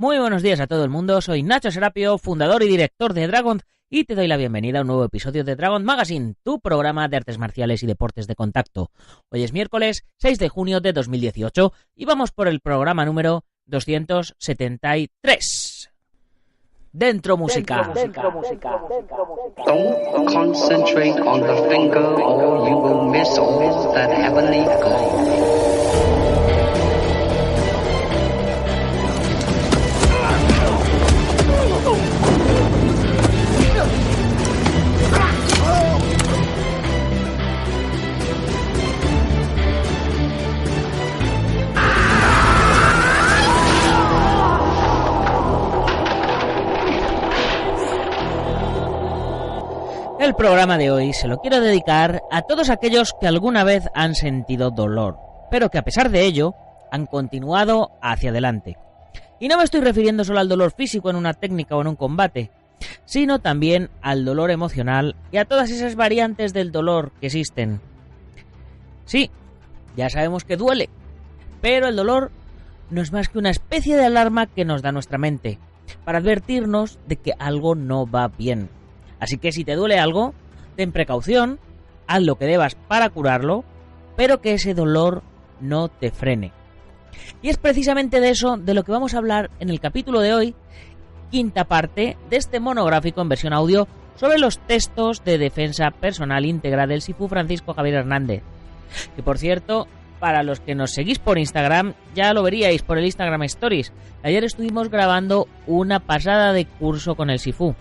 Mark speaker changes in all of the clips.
Speaker 1: Muy buenos días a todo el mundo, soy Nacho Serapio, fundador y director de Dragon, y te doy la bienvenida a un nuevo episodio de Dragon Magazine, tu programa de artes marciales y deportes de contacto. Hoy es miércoles 6 de junio de 2018 y vamos por el programa número 273. Dentro música.
Speaker 2: Don't concentrate on the finger or you will miss all that heavenly glow.
Speaker 1: El programa de hoy se lo quiero dedicar a todos aquellos que alguna vez han sentido dolor, pero que a pesar de ello han continuado hacia adelante. Y no me estoy refiriendo solo al dolor físico en una técnica o en un combate, sino también al dolor emocional y a todas esas variantes del dolor que existen. Sí, ya sabemos que duele, pero el dolor no es más que una especie de alarma que nos da nuestra mente, para advertirnos de que algo no va bien. Así que si te duele algo, ten precaución, haz lo que debas para curarlo, pero que ese dolor no te frene. Y es precisamente de eso de lo que vamos a hablar en el capítulo de hoy, quinta parte de este monográfico en versión audio sobre los textos de defensa personal íntegra del Sifu Francisco Javier Hernández. Que por cierto, para los que nos seguís por Instagram, ya lo veríais por el Instagram Stories. Ayer estuvimos grabando una pasada de curso con el Sifu.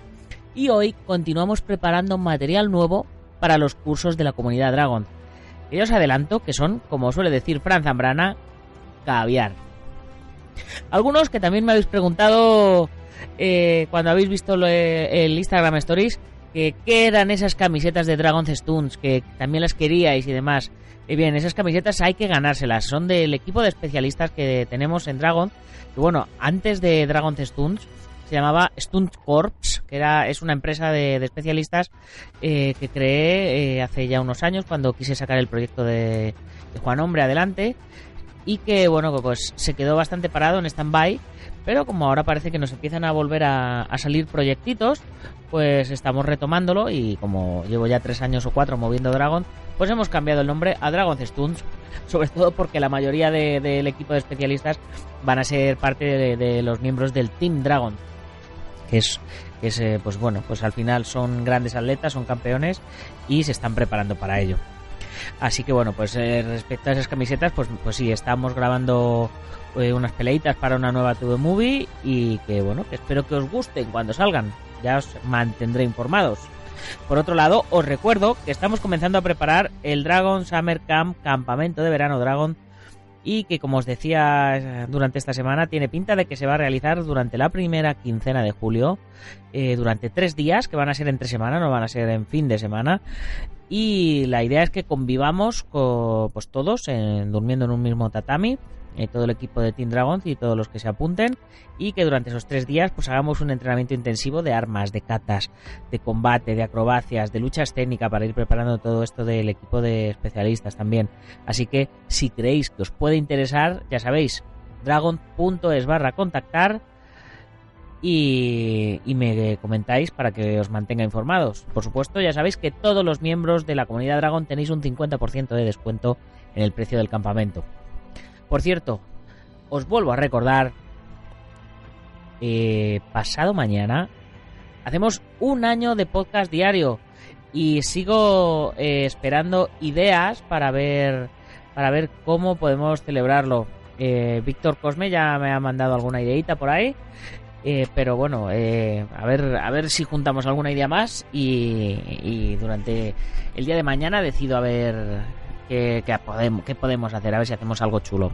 Speaker 1: Y hoy continuamos preparando material nuevo para los cursos de la comunidad Dragon. Y yo os adelanto que son, como suele decir Fran Zambrana, caviar. Algunos que también me habéis preguntado cuando habéis visto el Instagram Stories que qué eran esas camisetas de Dragon's Stunts, que también las queríais y demás. Y bien, esas camisetas hay que ganárselas. Son del equipo de especialistas que tenemos en Dragon. Y bueno, antes de Dragon's Stunts se llamaba Stunt Corps, que es una empresa de especialistas que creé hace ya unos años cuando quise sacar el proyecto de Juan Hombre adelante, y que bueno, pues se quedó bastante parado en stand-by, pero como ahora parece que nos empiezan a volver a salir proyectitos, pues estamos retomándolo, y como llevo ya 3 años o 4 moviendo Dragon, pues hemos cambiado el nombre a Dragon's Stunts, sobre todo porque la mayoría del equipo de especialistas van a ser parte de los miembros del Team Dragon, que es pues bueno, pues al final son grandes atletas, son campeones y se están preparando para ello. Así que bueno, pues respecto a esas camisetas, pues sí, estamos grabando unas peleitas para una nueva TV Movie y que bueno, que espero que os gusten cuando salgan. Ya os mantendré informados. Por otro lado, os recuerdo que estamos comenzando a preparar el Dragon Summer Camp, campamento de verano Dragon, y que, como os decía durante esta semana, tiene pinta de que se va a realizar durante la primera quincena de julio, durante 3 días, que van a ser entre semana, no van a ser en fin de semana, y la idea es que convivamos pues todos durmiendo en un mismo tatami, todo el equipo de Team Dragon y todos los que se apunten, y que durante esos 3 días pues hagamos un entrenamiento intensivo de armas, de katas, de combate, de acrobacias, de lucha escénica, para ir preparando todo esto del equipo de especialistas también. Así que si creéis que os puede interesar, ya sabéis, dragon.es/contactar y me comentáis para que os mantenga informados. Por supuesto, ya sabéis que todos los miembros de la comunidad Dragon tenéis un 50% de descuento en el precio del campamento. Por cierto, os vuelvo a recordar, pasado mañana hacemos 1 año de podcast diario y sigo esperando ideas para ver cómo podemos celebrarlo. Víctor Cosme ya me ha mandado alguna ideita por ahí, pero bueno, a ver si juntamos alguna idea más y durante el día de mañana decido a ver qué podemos hacer, a ver si hacemos algo chulo.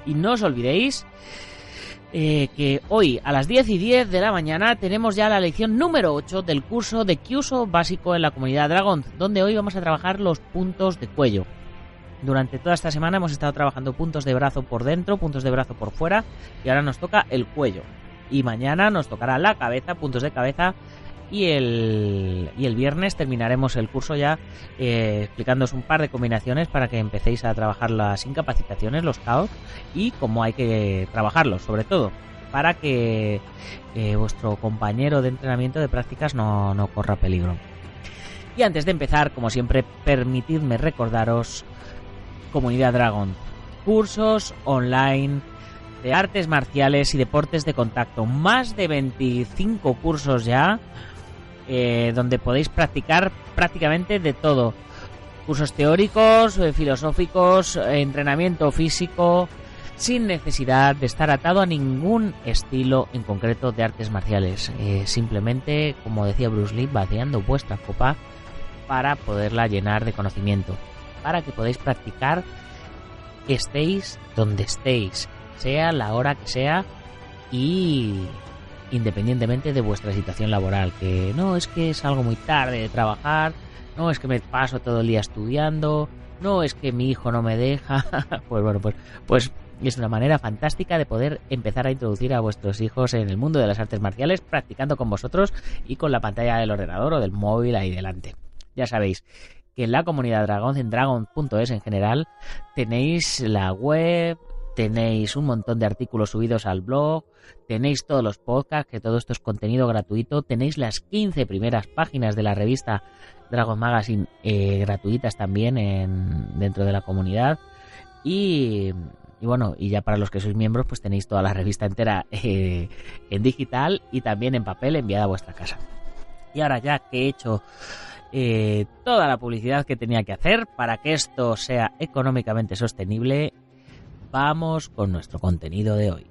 Speaker 1: Y no os olvidéis que hoy a las 10:10 de la mañana tenemos ya la lección número 8 del curso de Kyuso básico en la comunidad Dragon, donde hoy vamos a trabajar los puntos de cuello. Durante toda esta semana hemos estado trabajando puntos de brazo por dentro, puntos de brazo por fuera, y ahora nos toca el cuello. Y mañana nos tocará la cabeza, puntos de cabeza, y el viernes terminaremos el curso ya explicándoos un par de combinaciones para que empecéis a trabajar las incapacitaciones, los KOs, y cómo hay que trabajarlos, sobre todo. para que vuestro compañero de entrenamiento de prácticas no corra peligro. Y antes de empezar, como siempre, permitidme recordaros Comunidad Dragon, cursos online de artes marciales y deportes de contacto, más de 25 cursos ya, donde podéis practicar prácticamente de todo. Cursos teóricos, filosóficos, entrenamiento físico, sin necesidad de estar atado a ningún estilo en concreto de artes marciales. Simplemente, como decía Bruce Lee, vaciando vuestra copa para poderla llenar de conocimiento, para que podáis practicar estéis donde estéis, sea la hora que sea y independientemente de vuestra situación laboral, que no es que salgo muy tarde de trabajar, no es que me paso todo el día estudiando, no es que mi hijo no me deja. Pues bueno, pues es una manera fantástica de poder empezar a introducir a vuestros hijos en el mundo de las artes marciales, practicando con vosotros y con la pantalla del ordenador o del móvil ahí delante. Ya sabéis que en la comunidad Dragon, en dragon.es en general, tenéis la web, tenéis un montón de artículos subidos al blog, tenéis todos los podcasts, que todo esto es contenido gratuito, tenéis las 15 primeras páginas de la revista Dragon Magazine gratuitas también dentro de la comunidad y bueno, y ya para los que sois miembros pues tenéis toda la revista entera en digital y también en papel enviada a vuestra casa. Y ahora ya que he hecho toda la publicidad que tenía que hacer para que esto sea económicamente sostenible, vamos con nuestro contenido de hoy.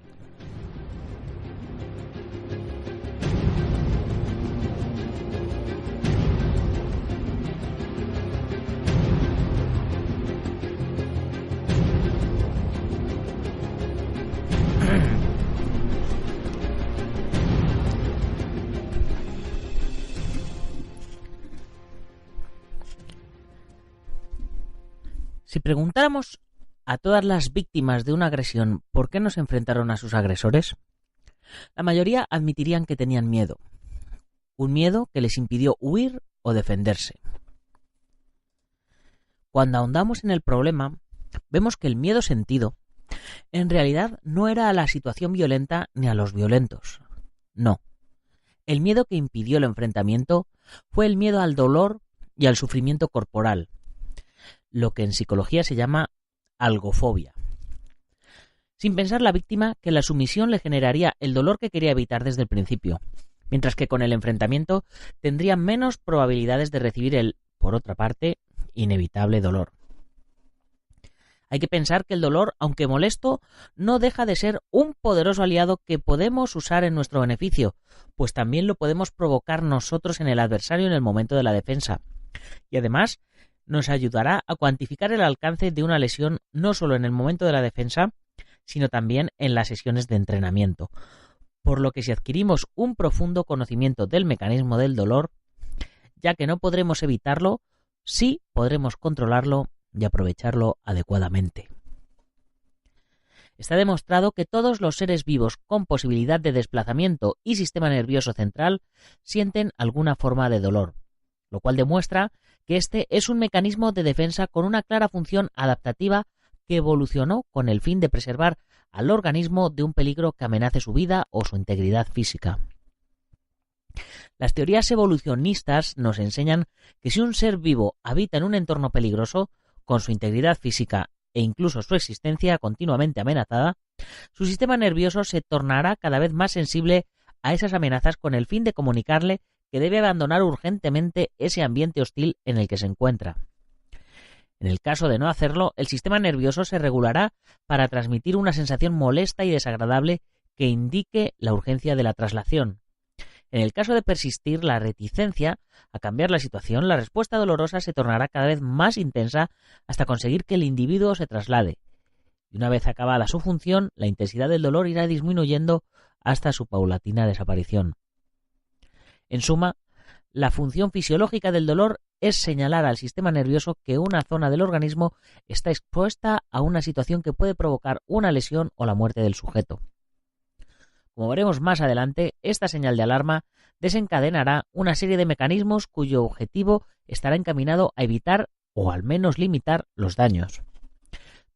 Speaker 1: Si preguntáramos a todas las víctimas de una agresión por qué no se enfrentaron a sus agresores, la mayoría admitirían que tenían miedo. Un miedo que les impidió huir o defenderse. Cuando ahondamos en el problema, vemos que el miedo sentido en realidad no era a la situación violenta ni a los violentos. No. El miedo que impidió el enfrentamiento fue el miedo al dolor y al sufrimiento corporal, lo que en psicología se llama algofobia. Sin pensar la víctima que la sumisión le generaría el dolor que quería evitar desde el principio, mientras que con el enfrentamiento tendría menos probabilidades de recibir el, por otra parte, inevitable dolor. Hay que pensar que el dolor, aunque molesto, no deja de ser un poderoso aliado que podemos usar en nuestro beneficio, pues también lo podemos provocar nosotros en el adversario en el momento de la defensa. Y además, nos ayudará a cuantificar el alcance de una lesión no solo en el momento de la defensa, sino también en las sesiones de entrenamiento. Por lo que si adquirimos un profundo conocimiento del mecanismo del dolor, ya que no podremos evitarlo, sí podremos controlarlo y aprovecharlo adecuadamente. Está demostrado que todos los seres vivos con posibilidad de desplazamiento y sistema nervioso central sienten alguna forma de dolor, lo cual demuestra que este es un mecanismo de defensa con una clara función adaptativa que evolucionó con el fin de preservar al organismo de un peligro que amenace su vida o su integridad física. Las teorías evolucionistas nos enseñan que si un ser vivo habita en un entorno peligroso, con su integridad física e incluso su existencia continuamente amenazada, su sistema nervioso se tornará cada vez más sensible a esas amenazas con el fin de comunicarle que debe abandonar urgentemente ese ambiente hostil en el que se encuentra. En el caso de no hacerlo, el sistema nervioso se regulará para transmitir una sensación molesta y desagradable que indique la urgencia de la traslación. En el caso de persistir la reticencia a cambiar la situación, la respuesta dolorosa se tornará cada vez más intensa hasta conseguir que el individuo se traslade. Y una vez acabada su función, la intensidad del dolor irá disminuyendo hasta su paulatina desaparición. En suma, la función fisiológica del dolor es señalar al sistema nervioso que una zona del organismo está expuesta a una situación que puede provocar una lesión o la muerte del sujeto. Como veremos más adelante, esta señal de alarma desencadenará una serie de mecanismos cuyo objetivo estará encaminado a evitar o al menos limitar los daños.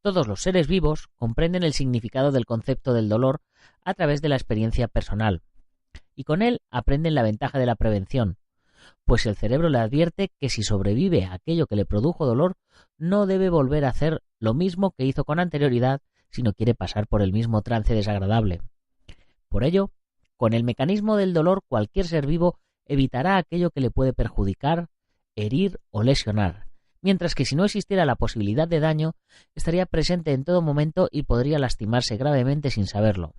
Speaker 1: Todos los seres vivos comprenden el significado del concepto del dolor a través de la experiencia personal, y con él aprenden la ventaja de la prevención, pues el cerebro le advierte que si sobrevive a aquello que le produjo dolor, no debe volver a hacer lo mismo que hizo con anterioridad si no quiere pasar por el mismo trance desagradable. Por ello, con el mecanismo del dolor, cualquier ser vivo evitará aquello que le puede perjudicar, herir o lesionar, mientras que si no existiera la posibilidad de daño, estaría presente en todo momento y podría lastimarse gravemente sin saberlo.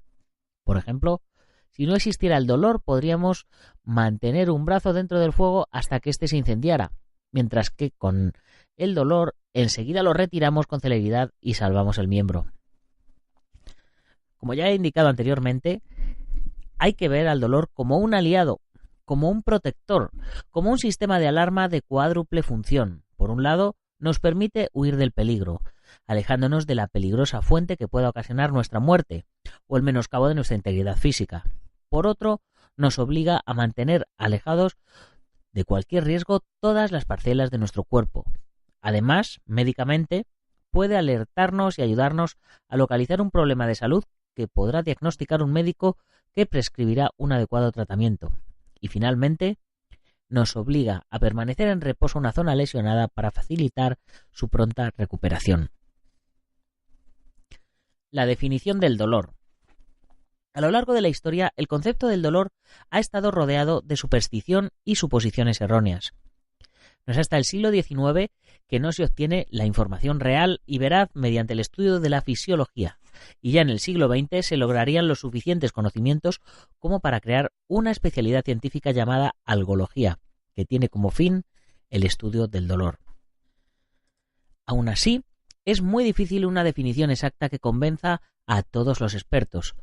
Speaker 1: Por ejemplo, si no existiera el dolor, podríamos mantener un brazo dentro del fuego hasta que éste se incendiara, mientras que con el dolor enseguida lo retiramos con celeridad y salvamos el miembro. Como ya he indicado anteriormente, hay que ver al dolor como un aliado, como un protector, como un sistema de alarma de cuádruple función. Por un lado, nos permite huir del peligro, alejándonos de la peligrosa fuente que pueda ocasionar nuestra muerte o el menoscabo de nuestra integridad física. Por otro, nos obliga a mantener alejados de cualquier riesgo todas las parcelas de nuestro cuerpo. Además, médicamente, puede alertarnos y ayudarnos a localizar un problema de salud que podrá diagnosticar un médico que prescribirá un adecuado tratamiento. Y finalmente, nos obliga a permanecer en reposo una zona lesionada para facilitar su pronta recuperación. La definición del dolor. A lo largo de la historia, el concepto del dolor ha estado rodeado de superstición y suposiciones erróneas. No es hasta el siglo XIX que no se obtiene la información real y veraz mediante el estudio de la fisiología, y ya en el siglo XX se lograrían los suficientes conocimientos como para crear una especialidad científica llamada algología, que tiene como fin el estudio del dolor. Aún así, es muy difícil una definición exacta que convenza a todos los expertos,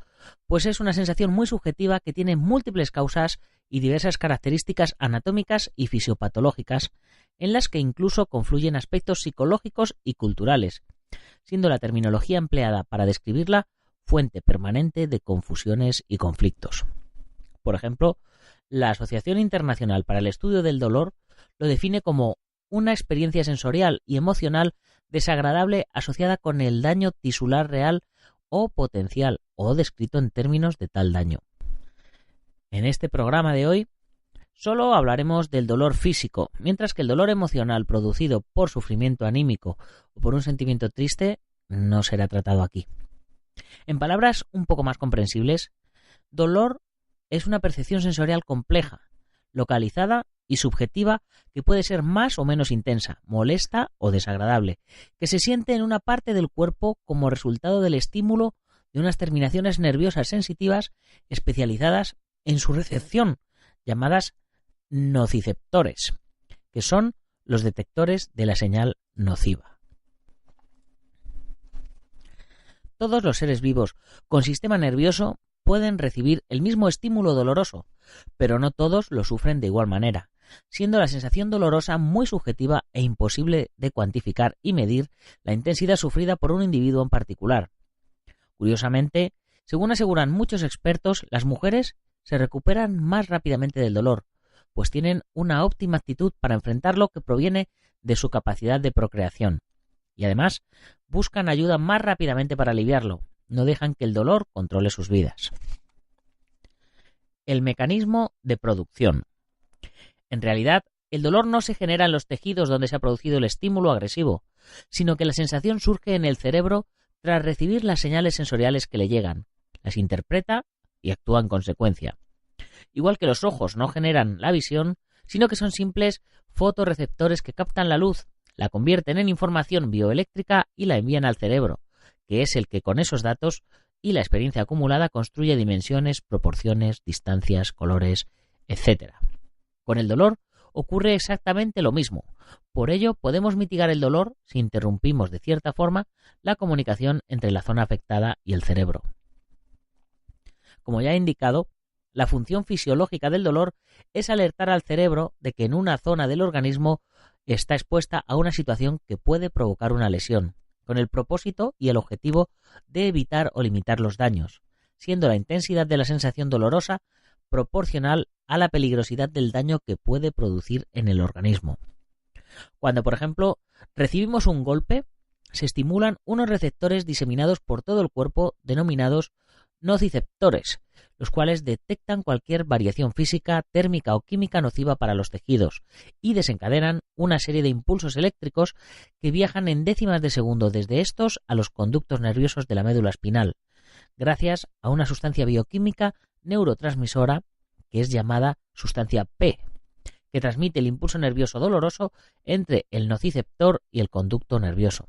Speaker 1: pues es una sensación muy subjetiva que tiene múltiples causas y diversas características anatómicas y fisiopatológicas, en las que incluso confluyen aspectos psicológicos y culturales, siendo la terminología empleada para describirla fuente permanente de confusiones y conflictos. Por ejemplo, la Asociación Internacional para el Estudio del Dolor lo define como una experiencia sensorial y emocional desagradable asociada con el daño tisular real o potencial o descrito en términos de tal daño. En este programa de hoy solo hablaremos del dolor físico, mientras que el dolor emocional producido por sufrimiento anímico o por un sentimiento triste no será tratado aquí. En palabras un poco más comprensibles, dolor es una percepción sensorial compleja, localizada y subjetiva que puede ser más o menos intensa, molesta o desagradable, que se siente en una parte del cuerpo como resultado del estímulo de unas terminaciones nerviosas sensitivas especializadas en su recepción, llamadas nociceptores, que son los detectores de la señal nociva. Todos los seres vivos con sistema nervioso pueden recibir el mismo estímulo doloroso, pero no todos lo sufren de igual manera, siendo la sensación dolorosa muy subjetiva e imposible de cuantificar y medir la intensidad sufrida por un individuo en particular. Curiosamente, según aseguran muchos expertos, las mujeres se recuperan más rápidamente del dolor, pues tienen una óptima actitud para enfrentarlo que proviene de su capacidad de procreación, y además buscan ayuda más rápidamente para aliviarlo, no dejan que el dolor controle sus vidas. El mecanismo de producción. En realidad, el dolor no se genera en los tejidos donde se ha producido el estímulo agresivo, sino que la sensación surge en el cerebro tras recibir las señales sensoriales que le llegan, las interpreta y actúa en consecuencia. Igual que los ojos no generan la visión, sino que son simples fotorreceptores que captan la luz, la convierten en información bioeléctrica y la envían al cerebro, que es el que con esos datos y la experiencia acumulada construye dimensiones, proporciones, distancias, colores, etc. Con el dolor ocurre exactamente lo mismo. Por ello, podemos mitigar el dolor si interrumpimos de cierta forma la comunicación entre la zona afectada y el cerebro. Como ya he indicado, la función fisiológica del dolor es alertar al cerebro de que en una zona del organismo está expuesta a una situación que puede provocar una lesión, con el propósito y el objetivo de evitar o limitar los daños, siendo la intensidad de la sensación dolorosa proporcional a la peligrosidad del daño que puede producir en el organismo. Cuando, por ejemplo, recibimos un golpe, se estimulan unos receptores diseminados por todo el cuerpo denominados nociceptores, los cuales detectan cualquier variación física, térmica o química nociva para los tejidos y desencadenan una serie de impulsos eléctricos que viajan en décimas de segundo desde estos a los conductos nerviosos de la médula espinal, gracias a una sustancia bioquímica neurotransmisora que es llamada sustancia P, que transmite el impulso nervioso doloroso entre el nociceptor y el conducto nervioso.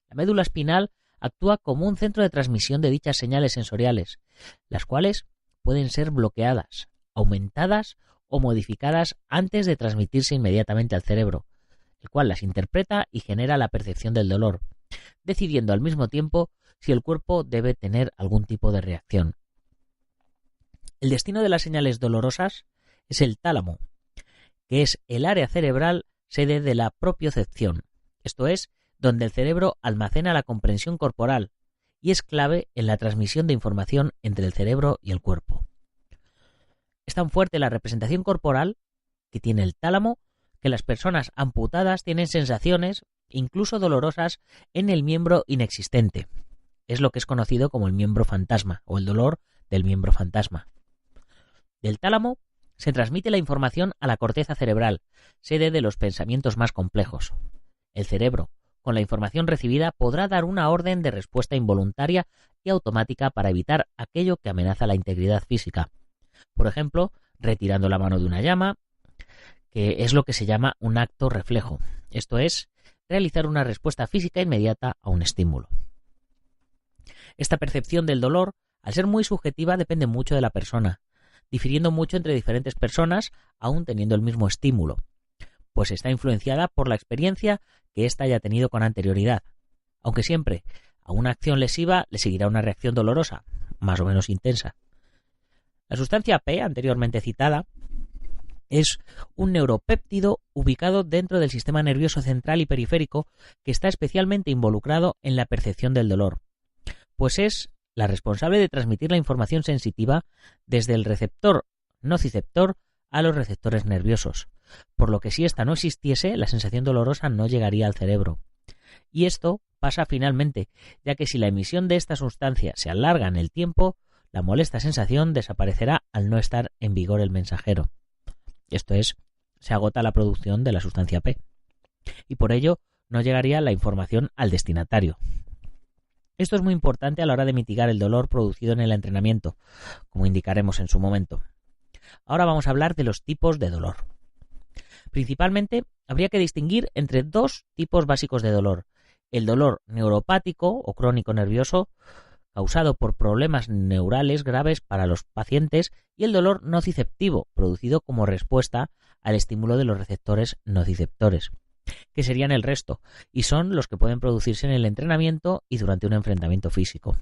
Speaker 1: La médula espinal actúa como un centro de transmisión de dichas señales sensoriales, las cuales pueden ser bloqueadas, aumentadas o modificadas antes de transmitirse inmediatamente al cerebro, el cual las interpreta y genera la percepción del dolor, decidiendo al mismo tiempo si el cuerpo debe tener algún tipo de reacción. El destino de las señales dolorosas es el tálamo, que es el área cerebral sede de la propiocepción, esto es, donde el cerebro almacena la comprensión corporal y es clave en la transmisión de información entre el cerebro y el cuerpo. Es tan fuerte la representación corporal que tiene el tálamo que las personas amputadas tienen sensaciones, incluso dolorosas, en el miembro inexistente. Es lo que es conocido como el miembro fantasma o el dolor del miembro fantasma. Del tálamo se transmite la información a la corteza cerebral, sede de los pensamientos más complejos. El cerebro, con la información recibida, podrá dar una orden de respuesta involuntaria y automática para evitar aquello que amenaza la integridad física. Por ejemplo, retirando la mano de una llama, que es lo que se llama un acto reflejo. Esto es, realizar una respuesta física inmediata a un estímulo. Esta percepción del dolor, al ser muy subjetiva, depende mucho de la persona, difiriendo mucho entre diferentes personas, aún teniendo el mismo estímulo, pues está influenciada por la experiencia que ésta haya tenido con anterioridad, aunque siempre a una acción lesiva le seguirá una reacción dolorosa, más o menos intensa. La sustancia P, anteriormente citada, es un neuropéptido ubicado dentro del sistema nervioso central y periférico que está especialmente involucrado en la percepción del dolor, pues es la responsable de transmitir la información sensitiva desde el receptor nociceptor a los receptores nerviosos, por lo que si ésta no existiese, la sensación dolorosa no llegaría al cerebro. Y esto pasa finalmente, ya que si la emisión de esta sustancia se alarga en el tiempo, la molesta sensación desaparecerá al no estar en vigor el mensajero. Esto es, se agota la producción de la sustancia P, y por ello no llegaría la información al destinatario. Esto es muy importante a la hora de mitigar el dolor producido en el entrenamiento, como indicaremos en su momento. Ahora vamos a hablar de los tipos de dolor. Principalmente, habría que distinguir entre dos tipos básicos de dolor: el dolor neuropático o crónico nervioso, causado por problemas neurales graves para los pacientes, y el dolor nociceptivo, producido como respuesta al estímulo de los receptores nociceptores, que serían el resto, y son los que pueden producirse en el entrenamiento y durante un enfrentamiento físico.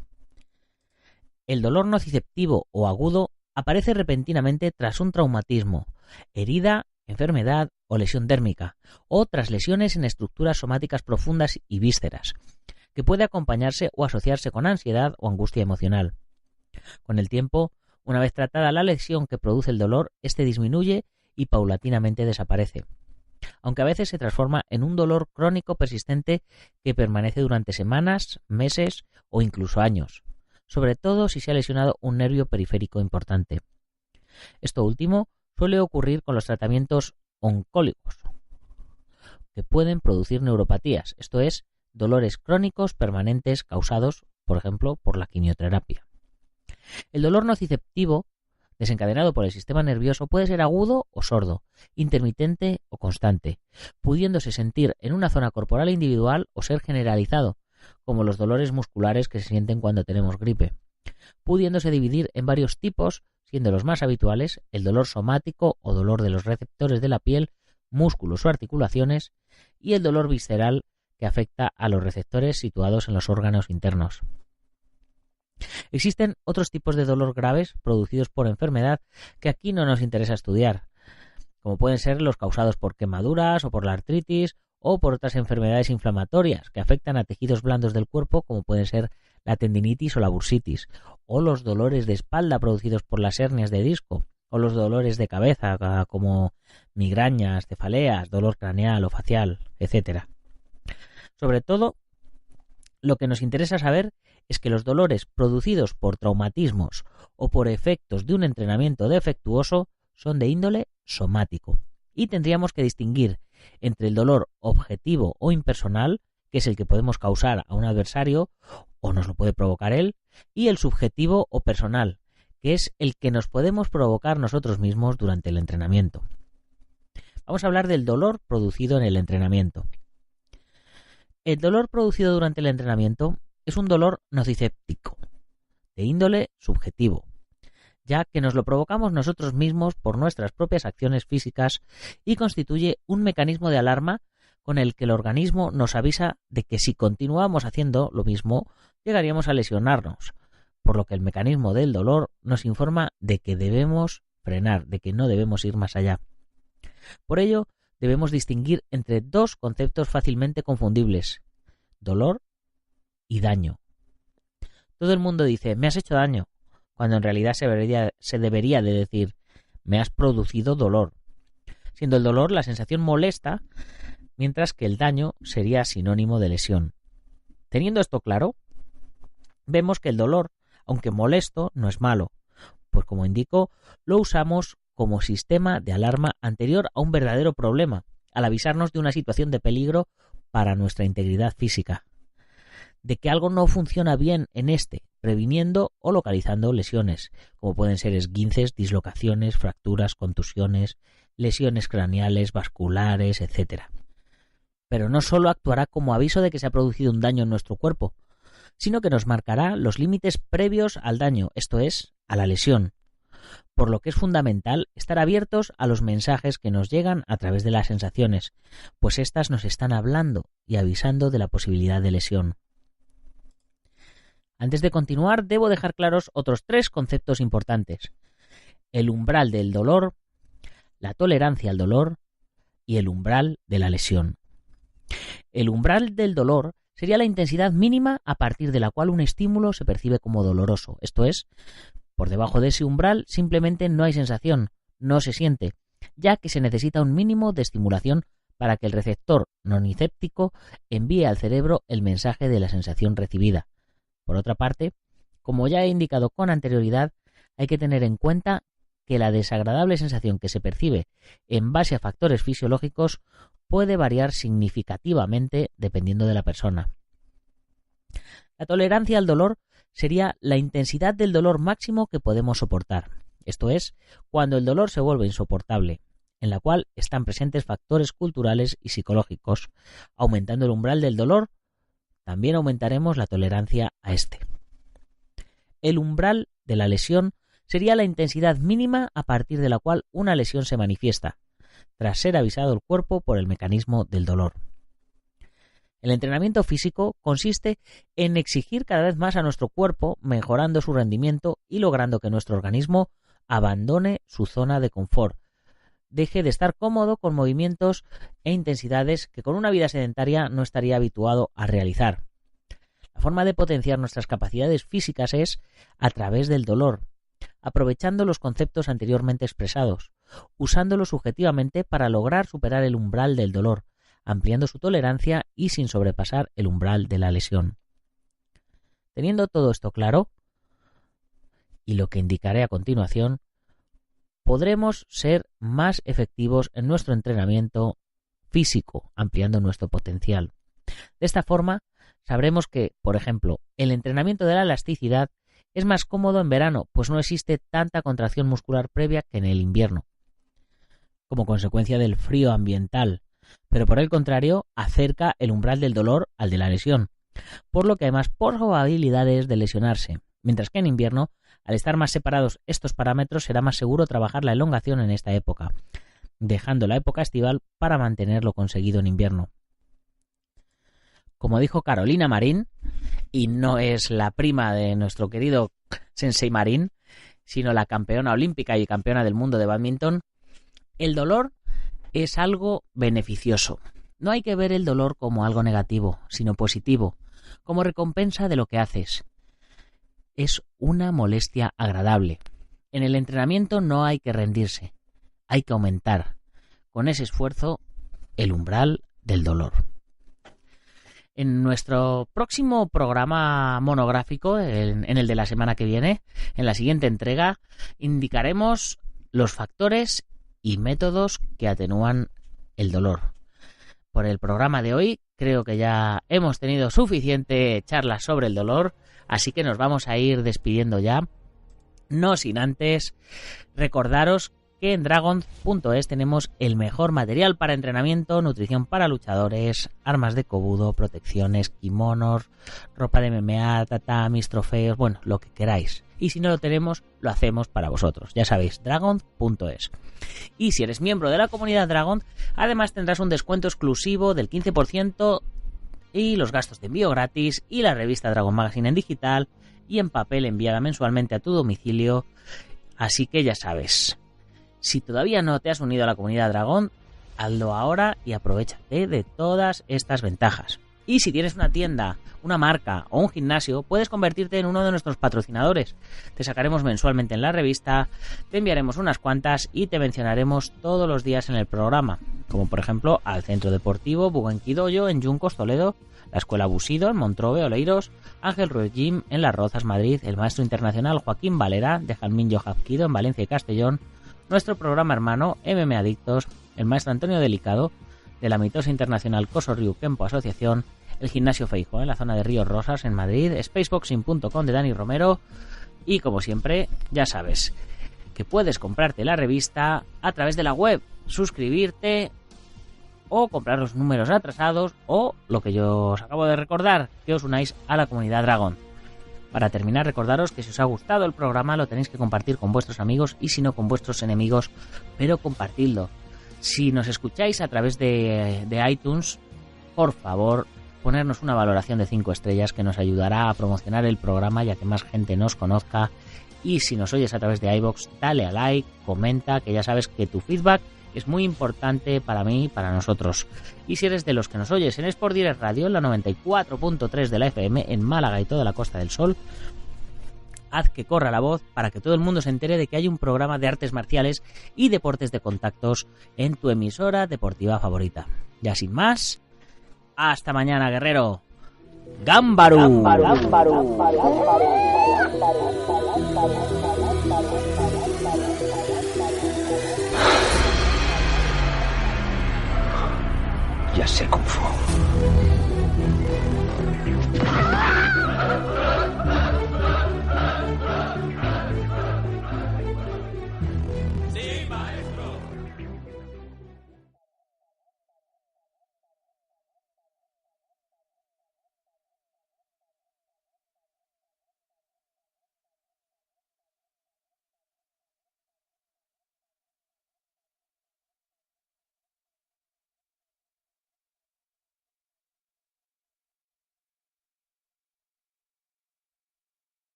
Speaker 1: El dolor nociceptivo o agudo aparece repentinamente tras un traumatismo, herida, enfermedad o lesión dérmica, o tras lesiones en estructuras somáticas profundas y vísceras, que puede acompañarse o asociarse con ansiedad o angustia emocional. Con el tiempo, una vez tratada la lesión que produce el dolor, este disminuye y paulatinamente desaparece, aunque a veces se transforma en un dolor crónico persistente que permanece durante semanas, meses o incluso años, sobre todo si se ha lesionado un nervio periférico importante. Esto último suele ocurrir con los tratamientos oncólogos, que pueden producir neuropatías, esto es, dolores crónicos permanentes causados, por ejemplo, por la quimioterapia. El dolor nociceptivo, desencadenado por el sistema nervioso, puede ser agudo o sordo, intermitente o constante, pudiéndose sentir en una zona corporal individual o ser generalizado, como los dolores musculares que se sienten cuando tenemos gripe, pudiéndose dividir en varios tipos, siendo los más habituales el dolor somático o dolor de los receptores de la piel, músculos o articulaciones, y el dolor visceral, que afecta a los receptores situados en los órganos internos. Existen otros tipos de dolor graves producidos por enfermedad que aquí no nos interesa estudiar, como pueden ser los causados por quemaduras o por la artritis o por otras enfermedades inflamatorias que afectan a tejidos blandos del cuerpo, como pueden ser la tendinitis o la bursitis, o los dolores de espalda producidos por las hernias de disco, o los dolores de cabeza como migrañas, cefaleas, dolor craneal o facial, etc. Sobre todo, Lo que nos interesa saber es que los dolores producidos por traumatismos o por efectos de un entrenamiento defectuoso son de índole somático. Y tendríamos que distinguir entre el dolor objetivo o impersonal, que es el que podemos causar a un adversario o nos lo puede provocar él, y el subjetivo o personal, que es el que nos podemos provocar nosotros mismos durante el entrenamiento. Vamos a hablar del dolor producido en el entrenamiento. El dolor producido durante el entrenamiento es un dolor nocicéptico, de índole subjetivo, ya que nos lo provocamos nosotros mismos por nuestras propias acciones físicas y constituye un mecanismo de alarma con el que el organismo nos avisa de que si continuamos haciendo lo mismo, llegaríamos a lesionarnos, por lo que el mecanismo del dolor nos informa de que debemos frenar, de que no debemos ir más allá. Por ello, debemos distinguir entre dos conceptos fácilmente confundibles: dolor y daño. Todo el mundo dice, me has hecho daño, cuando en realidad se debería de decir, me has producido dolor, siendo el dolor la sensación molesta, mientras que el daño sería sinónimo de lesión. Teniendo esto claro, vemos que el dolor, aunque molesto, no es malo, pues como indico, lo usamos como sistema de alarma anterior a un verdadero problema, al avisarnos de una situación de peligro para nuestra integridad física, de que algo no funciona bien en previniendo o localizando lesiones, como pueden ser esguinces, dislocaciones, fracturas, contusiones, lesiones craneales, vasculares, etc. Pero no solo actuará como aviso de que se ha producido un daño en nuestro cuerpo, sino que nos marcará los límites previos al daño, esto es, a la lesión, por lo que es fundamental estar abiertos a los mensajes que nos llegan a través de las sensaciones, pues éstas nos están hablando y avisando de la posibilidad de lesión. Antes de continuar, debo dejar claros otros tres conceptos importantes: el umbral del dolor, la tolerancia al dolor y el umbral de la lesión. El umbral del dolor sería la intensidad mínima a partir de la cual un estímulo se percibe como doloroso, esto es, por debajo de ese umbral simplemente no hay sensación, no se siente, ya que se necesita un mínimo de estimulación para que el receptor nonicéptico envíe al cerebro el mensaje de la sensación recibida. Por otra parte, como ya he indicado con anterioridad, hay que tener en cuenta que la desagradable sensación que se percibe en base a factores fisiológicos puede variar significativamente dependiendo de la persona. La tolerancia al dolor sería la intensidad del dolor máximo que podemos soportar, esto es, cuando el dolor se vuelve insoportable, en la cual están presentes factores culturales y psicológicos. Aumentando el umbral del dolor, también aumentaremos la tolerancia a este. El umbral de la lesión sería la intensidad mínima a partir de la cual una lesión se manifiesta, tras ser avisado el cuerpo por el mecanismo del dolor. El entrenamiento físico consiste en exigir cada vez más a nuestro cuerpo, mejorando su rendimiento y logrando que nuestro organismo abandone su zona de confort, deje de estar cómodo con movimientos e intensidades que con una vida sedentaria no estaría habituado a realizar. La forma de potenciar nuestras capacidades físicas es a través del dolor, aprovechando los conceptos anteriormente expresados, usándolo subjetivamente para lograr superar el umbral del dolor, ampliando su tolerancia y sin sobrepasar el umbral de la lesión. Teniendo todo esto claro, y lo que indicaré a continuación, podremos ser más efectivos en nuestro entrenamiento físico, ampliando nuestro potencial. De esta forma, sabremos que, por ejemplo, el entrenamiento de la elasticidad es más cómodo en verano, pues no existe tanta contracción muscular previa que en el invierno, como consecuencia del frío ambiental, pero por el contrario, acerca el umbral del dolor al de la lesión, por lo que hay más probabilidades de lesionarse, mientras que en invierno, al estar más separados estos parámetros, será más seguro trabajar la elongación en esta época, dejando la época estival para mantener lo conseguido en invierno. Como dijo Carolina Marín, y no es la prima de nuestro querido Sensei Marín, sino la campeona olímpica y campeona del mundo de bádminton, el dolor es algo beneficioso. No hay que ver el dolor como algo negativo, sino positivo, como recompensa de lo que haces. Es una molestia agradable. En el entrenamiento no hay que rendirse, hay que aumentar, con ese esfuerzo, el umbral del dolor. En nuestro próximo programa monográfico, en el de la semana que viene, en la siguiente entrega, indicaremos los factores y métodos que atenúan el dolor. Por el programa de hoy, creo que ya hemos tenido suficiente charlas sobre el dolor, así que nos vamos a ir despidiendo ya. No sin antes recordaros que en dragon.es tenemos el mejor material para entrenamiento, nutrición para luchadores, armas de kobudo, protecciones, kimonos, ropa de MMA, tatamis, trofeos, bueno, lo que queráis. Y si no lo tenemos, lo hacemos para vosotros. Ya sabéis, dragon.es. Y si eres miembro de la comunidad Dragon, además tendrás un descuento exclusivo del 15% y los gastos de envío gratis y la revista Dragon Magazine en digital y en papel enviada mensualmente a tu domicilio. Así que ya sabes. Si todavía no te has unido a la comunidad Dragón, hazlo ahora y aprovechate de todas estas ventajas. Y si tienes una tienda, una marca o un gimnasio, puedes convertirte en uno de nuestros patrocinadores. Te sacaremos mensualmente en la revista, te enviaremos unas cuantas y te mencionaremos todos los días en el programa, como por ejemplo al Centro Deportivo Buenquidoyo en Yuncos, Toledo, la Escuela Busido en Montrobe, Oleiros, Ángel Ruiz Gym en Las Rozas, Madrid, el maestro internacional Joaquín Valera de Jalminyo Jazquido en Valencia y Castellón, nuestro programa hermano MM Adictos, el maestro Antonio Delicado de la mitosa internacional Coso Ryu Kempo Asociación, el gimnasio Feijóo en la zona de Ríos Rosas en Madrid, spaceboxing.com de Dani Romero y como siempre ya sabes que puedes comprarte la revista a través de la web, suscribirte o comprar los números atrasados o lo que yo os acabo de recordar, que os unáis a la comunidad Dragón. Para terminar, recordaros que si os ha gustado el programa lo tenéis que compartir con vuestros amigos y si no con vuestros enemigos, pero compartidlo. Si nos escucháis a través de iTunes, por favor, ponernos una valoración de 5 estrellas que nos ayudará a promocionar el programa y a que más gente nos conozca. Y si nos oyes a través de iVoox, dale a like, comenta, que ya sabes que tu feedback es muy importante para mí y para nosotros. Y si eres de los que nos oyes en Sport Direct Radio, en la 94.3 de la FM, en Málaga y toda la Costa del Sol, haz que corra la voz para que todo el mundo se entere de que hay un programa de artes marciales y deportes de contactos en tu emisora deportiva favorita. Ya sin más, hasta mañana, guerrero. ¡Gámbaru!
Speaker 3: Ya sé Kung Fu.